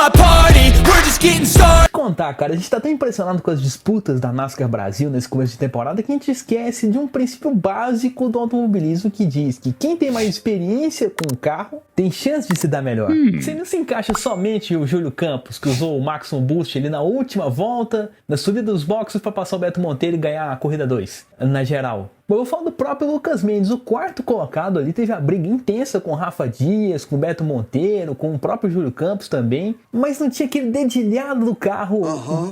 my party, we're just getting started. Contar, cara, a gente tá tão impressionado com as disputas da NASCAR Brasil nesse começo de temporada que a gente esquece de um princípio básico do automobilismo que diz que quem tem mais experiência com o carro tem chance de se dar melhor. Você não se encaixa somente o Júlio Campos, que usou o Maximum Boost ali na última volta, na subida dos boxes para passar o Beto Monteiro e ganhar a corrida 2, na geral. Eu falo do próprio Lucas Mendes, o quarto colocado ali teve a briga intensa com o Rafa Dias, com o Beto Monteiro, com o próprio Júlio Campos também, mas não tinha aquele dedilhado do carro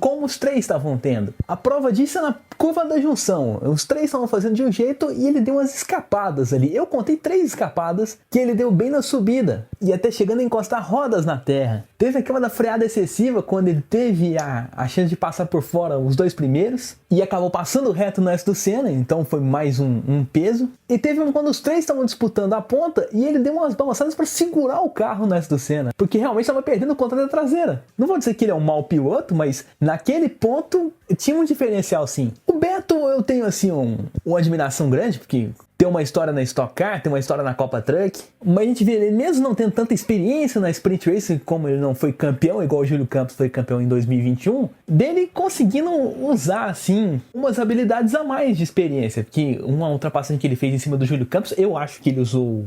como os três estavam tendo. A prova disso é na curva da junção, os três estavam fazendo de um jeito e ele deu umas escapadas ali. Eu contei 3 escapadas que ele deu bem na subida e até chegando a encostar rodas na terra. Teve aquela da freada excessiva quando ele teve a chance de passar por fora os 2 primeiros e acabou passando reto no S do Senna, então foi mais um peso. E teve quando os 3 estavam disputando a ponta e ele deu umas balançadas para segurar o carro no S do Senna, porque realmente estava perdendo o controle da traseira. Não vou dizer que ele é um mau piloto, mas naquele ponto tinha um diferencial sim. O Beto eu tenho assim uma admiração grande, porque tem uma história na Stock Car, tem uma história na Copa Truck, mas a gente vê ele mesmo não tendo tanta experiência na Sprint Racing, como ele não foi campeão, igual o Júlio Campos foi campeão em 2021, dele conseguindo usar, assim, umas habilidades a mais de experiência, porque uma ultrapassagem que ele fez em cima do Júlio Campos, eu acho que ele usou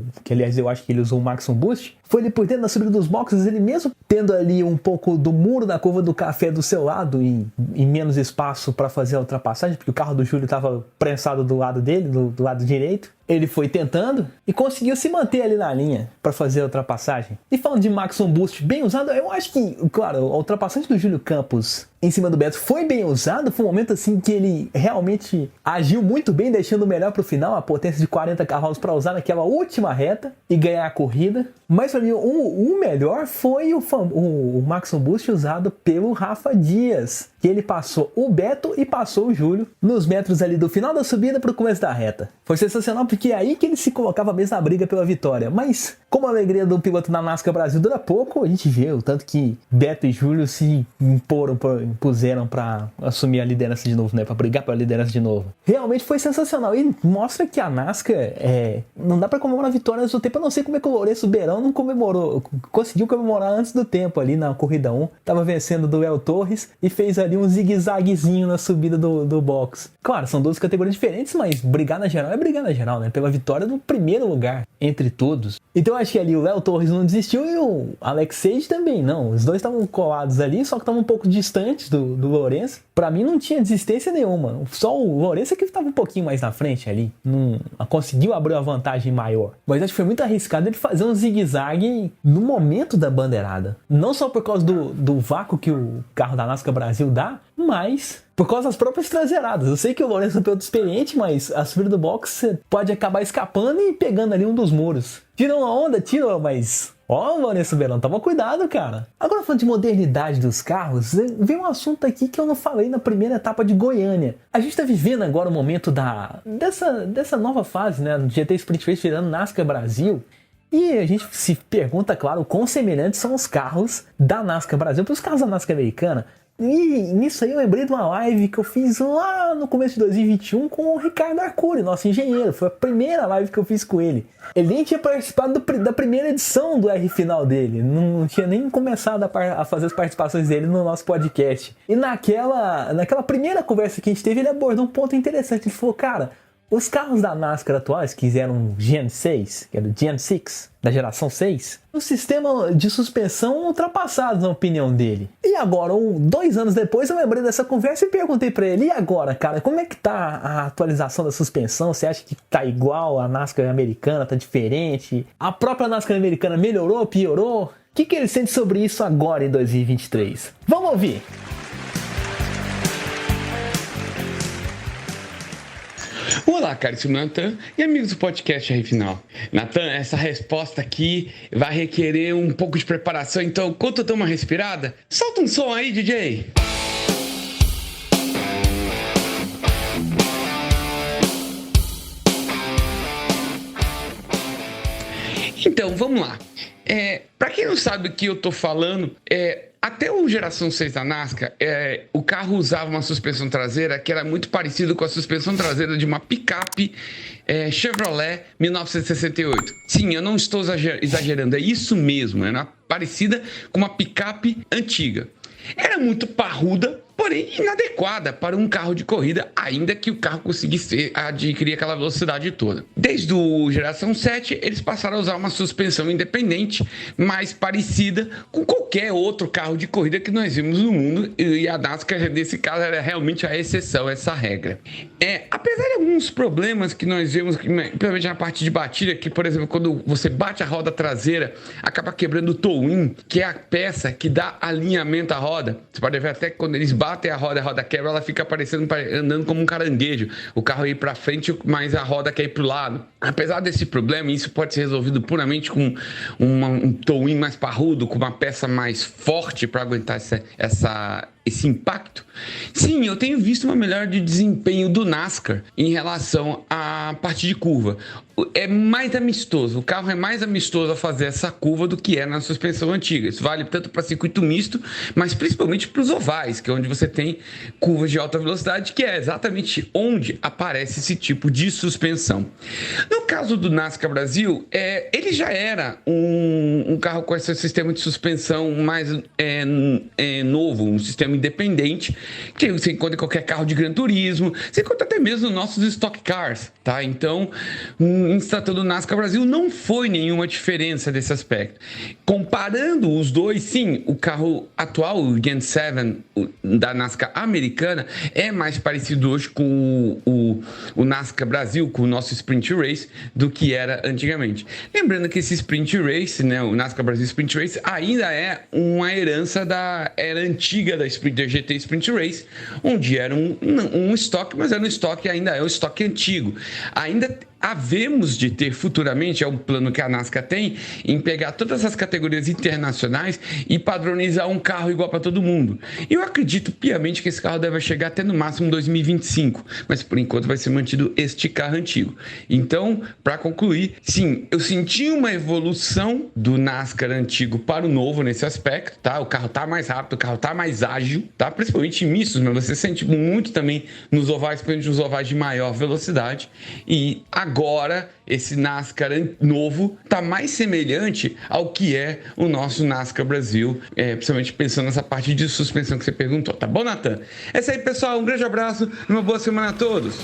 o Maximum Boost, foi ele por dentro da subida dos boxes, ele mesmo tendo ali um pouco do muro da curva do café do seu lado e menos espaço para fazer a ultrapassagem, porque o carro do Júlio estava prensado do lado dele, do lado direito. Ele foi tentando e conseguiu se manter ali na linha para fazer a ultrapassagem. E falando de Maximum Boost bem usado, eu acho que, claro, a ultrapassagem do Júlio Campos em cima do Beto foi bem usado. Foi um momento assim que ele realmente agiu muito bem, deixando o melhor para o final, a potência de 40 cavalos para usar naquela última reta e ganhar a corrida. Mas para mim o melhor foi o Maximum Boost usado pelo Rafa Dias, que ele passou o Beto e passou o Júlio nos metros ali do final da subida para o começo da reta. Foi sensacional porque é aí que ele se colocava mesmo na briga pela vitória. Mas como a alegria do piloto na NASCAR Brasil dura pouco, a gente vê o tanto que Beto e Júlio se impuseram para assumir a liderança de novo, né? Para brigar pela liderança de novo. Realmente foi sensacional e mostra que a NASCAR não dá para comemorar a vitória antes do tempo. Eu não sei como é que o Lourenço Beirão não comemorou, conseguiu comemorar antes do tempo ali na corrida 1. Tava vencendo do El Torres e fez ali um zigue-zaguezinho na subida do box. Claro, são 2 categorias diferentes, mas brigar na geral é brigar na geral, né? Pela vitória do primeiro lugar entre todos. Então eu acho que ali o Léo Torres não desistiu e o Alex Sage também não. Os dois estavam colados ali, só que estavam um pouco distantes do Lourenço. Pra mim não tinha desistência nenhuma. Só o Lourenço é que estava um pouquinho mais na frente ali. Não conseguiu abrir uma vantagem maior. Mas acho que foi muito arriscado ele fazer um zigue-zague no momento da bandeirada. Não só por causa do vácuo que o carro da NASCAR Brasil dá, mas por causa das próprias traseiradas. Eu sei que o Lourenço é um piloto experiente, mas a subida do box você pode acabar escapando e pegando ali um dos muros. Tira uma onda, mas... Ó, Lourenço Beirão, toma cuidado, cara. Agora falando de modernidade dos carros, vem um assunto aqui que eu não falei na primeira etapa de Goiânia. A gente tá vivendo agora o momento dessa nova fase, né? Do GT Sprint Race virando NASCAR Brasil. E a gente se pergunta, claro, quão semelhantes são os carros da NASCAR Brasil para os carros da NASCAR americana. E nisso aí eu lembrei de uma live que eu fiz lá no começo de 2021 com o Ricardo Arcuri, nosso engenheiro. Foi a primeira live que eu fiz com ele. Ele nem tinha participado da primeira edição do R Final dele. Não tinha nem começado a fazer as participações dele no nosso podcast. E naquela primeira conversa que a gente teve, ele abordou um ponto interessante. Ele falou, cara, os carros da NASCAR atuais, que fizeram Gen 6, que era o Gen 6, da geração 6, o sistema de suspensão ultrapassado na opinião dele. E agora, 2 anos depois, eu lembrei dessa conversa e perguntei pra ele, e agora, cara, como é que tá a atualização da suspensão? Você acha que tá igual a NASCAR americana, tá diferente? A própria NASCAR americana melhorou, piorou? O que ele sente sobre isso agora em 2023? Vamos ouvir! Olá, caríssimo Natan e amigos do podcast R Final. Natan, essa resposta aqui vai requerer um pouco de preparação, então enquanto eu dou uma respirada, solta um som aí, DJ! Então, vamos lá. Pra quem não sabe o que eu tô falando, Até o geração 6 da NASCAR, o carro usava uma suspensão traseira que era muito parecido com a suspensão traseira de uma picape Chevrolet 1968. Sim, eu não estou exagerando, é isso mesmo, era parecida com uma picape antiga. Era muito parruda, porém inadequada para um carro de corrida, ainda que o carro conseguisse adquirir aquela velocidade toda. Desde a geração 7, eles passaram a usar uma suspensão independente, mais parecida com qualquer outro carro de corrida que nós vimos no mundo, e a NASCAR, nesse caso, era realmente a exceção, essa regra. Apesar de alguns problemas que nós vemos, principalmente na parte de batida, que, por exemplo, quando você bate a roda traseira, acaba quebrando o toe-in, que é a peça que dá alinhamento à roda. Você pode ver até que quando eles batem a roda quebra, ela fica andando como um caranguejo. O carro ir para frente, mas a roda quer ir para o lado. Apesar desse problema, isso pode ser resolvido puramente com um toe-in mais parrudo, com uma peça mais forte para aguentar esse impacto. Sim, eu tenho visto uma melhora de desempenho do NASCAR em relação à parte de curva. É mais amistoso, o carro é mais amistoso a fazer essa curva do que é na suspensão antiga. Isso vale tanto para circuito misto, mas principalmente para os ovais, que é onde você tem curvas de alta velocidade, que é exatamente onde aparece esse tipo de suspensão. No caso do NASCAR Brasil, ele já era um carro com esse sistema de suspensão mais novo, um sistema independente, que você encontra em qualquer carro de Gran Turismo, você encontra até mesmo nos nossos Stock Cars, tá? Então, em se tratando do NASCAR Brasil, não foi nenhuma diferença desse aspecto. Comparando os dois, sim, o carro atual, o Gen 7 da NASCAR americana, é mais parecido hoje com o NASCAR Brasil, com o nosso Sprint Race, do que era antigamente. Lembrando que esse Sprint Race, né, o NASCAR Brasil Sprint Race, ainda é uma herança da era antiga da GT Sprint Race, onde era um estoque, mas era um estoque, ainda é um estoque antigo. Ainda havemos de ter futuramente, é um plano que a NASCAR tem, em pegar todas as categorias internacionais e padronizar um carro igual para todo mundo. E eu acredito piamente que esse carro deve chegar até no máximo 2025, mas por enquanto vai ser mantido este carro antigo. Então, para concluir, sim, eu senti uma evolução do NASCAR antigo para o novo nesse aspecto, tá? O carro tá mais rápido, o carro tá mais ágil, tá? Principalmente em mistos, mas você sente muito também nos ovais, principalmente nos ovais de maior velocidade. E agora, esse NASCAR novo está mais semelhante ao que é o nosso NASCAR Brasil, principalmente pensando nessa parte de suspensão que você perguntou. Tá bom, Nathan? É isso aí, pessoal. Um grande abraço e uma boa semana a todos.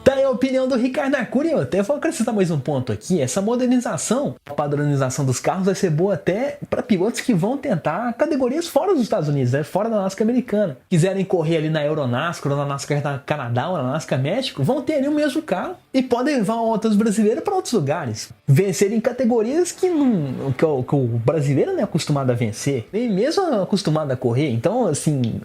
Tá aí a opinião do Ricardo Arcuri. Eu até vou acrescentar mais um ponto aqui. Essa modernização, a padronização dos carros vai ser boa até para pilotos que vão tentar categorias fora dos Estados Unidos, né? Fora da NASCAR americana. Quiserem correr ali na Euronascar, ou na NASCAR da Canadá, ou na NASCAR México, vão ter ali o mesmo carro e podem levar outros brasileiros para outros lugares. Vencer em categorias que o brasileiro não é acostumado a vencer, nem mesmo acostumado a correr. Então, assim,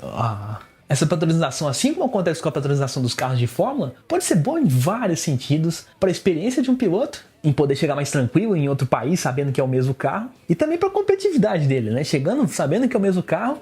essa patronização, assim como acontece com a patronização dos carros de Fórmula, pode ser boa em vários sentidos para a experiência de um piloto, em poder chegar mais tranquilo em outro país, sabendo que é o mesmo carro, e também para a competitividade dele, né? Chegando sabendo que é o mesmo carro,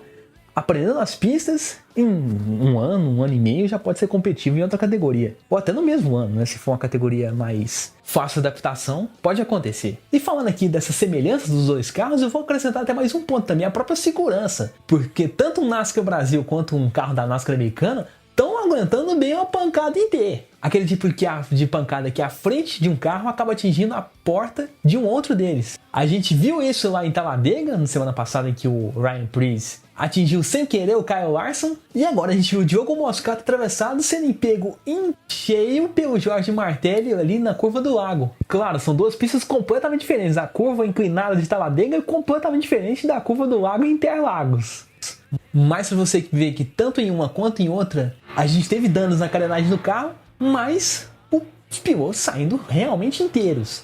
aprendendo as pistas, em um ano e meio já pode ser competitivo em outra categoria. Ou até no mesmo ano, né? Se for uma categoria mais fácil de adaptação, pode acontecer. E falando aqui dessa semelhança dos dois carros, eu vou acrescentar até mais um ponto também, a própria segurança. Porque tanto o NASCAR Brasil quanto um carro da NASCAR americana estão aguentando bem uma pancada inteira. Aquele tipo de pancada que a frente de um carro acaba atingindo a porta de um outro deles. A gente viu isso lá em Talladega, na semana passada, em que o Ryan Preece atingiu sem querer o Kyle Larson. E agora a gente viu o Diogo Moscato atravessado sendo pego em cheio pelo Jorge Martelli ali na curva do lago. Claro, são duas pistas completamente diferentes. A curva inclinada de Talladega é completamente diferente da curva do lago em Interlagos. Mas para você ver que tanto em uma quanto em outra a gente teve danos na carenagem do carro, mas os pilotos saindo realmente inteiros.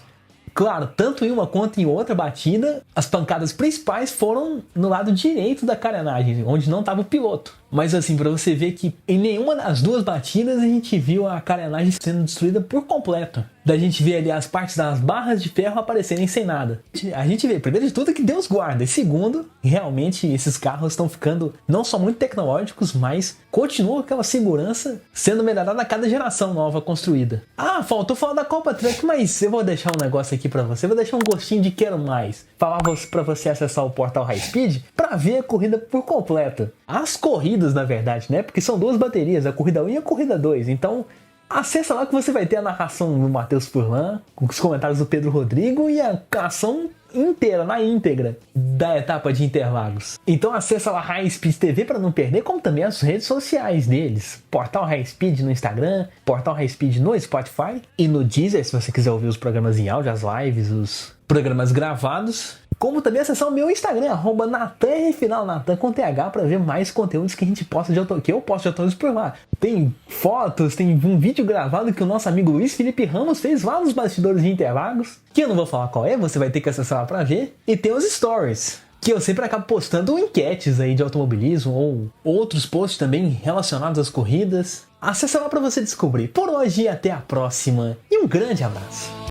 Claro, tanto em uma quanto em outra batida, as pancadas principais foram no lado direito da carenagem, onde não estava o piloto. Mas assim, pra você ver que em nenhuma das duas batidas a gente viu a carenagem sendo destruída por completo. Da gente ver ali as partes das barras de ferro aparecerem sem nada. A gente vê, primeiro de tudo, que Deus guarda. E segundo, realmente esses carros estão ficando não só muito tecnológicos, mas continua aquela segurança sendo melhorada a cada geração nova construída. Ah, faltou falar da Copa Truck, mas eu vou deixar um negócio aqui pra você. Vou deixar um gostinho de quero mais. Falar pra você acessar o portal High Speed pra ver a corrida por completo. As corridas, na verdade, né? Porque são duas baterias, a corrida 1 e a corrida 2. Então, acessa lá que você vai ter a narração do Matheus Furlan, com os comentários do Pedro Rodrigo e a ação inteira, na íntegra, da etapa de Interlagos. Então acessa lá High Speed TV para não perder, como também as redes sociais deles. Portal High Speed no Instagram, Portal High Speed no Spotify e no Deezer, se você quiser ouvir os programas em áudio, as lives, os programas gravados. Como também acessar o meu Instagram, @NatanRFinal, Natan com TH, para ver mais conteúdos que a gente posta que eu posto de autores por lá. Tem fotos, tem um vídeo gravado que o nosso amigo Luiz Felipe Ramos fez lá nos bastidores de Interlagos, que eu não vou falar qual é, você vai ter que acessar lá para ver. E tem os stories, que eu sempre acabo postando enquetes aí de automobilismo ou outros posts também relacionados às corridas. Acessa lá para você descobrir. Por hoje, até a próxima e um grande abraço.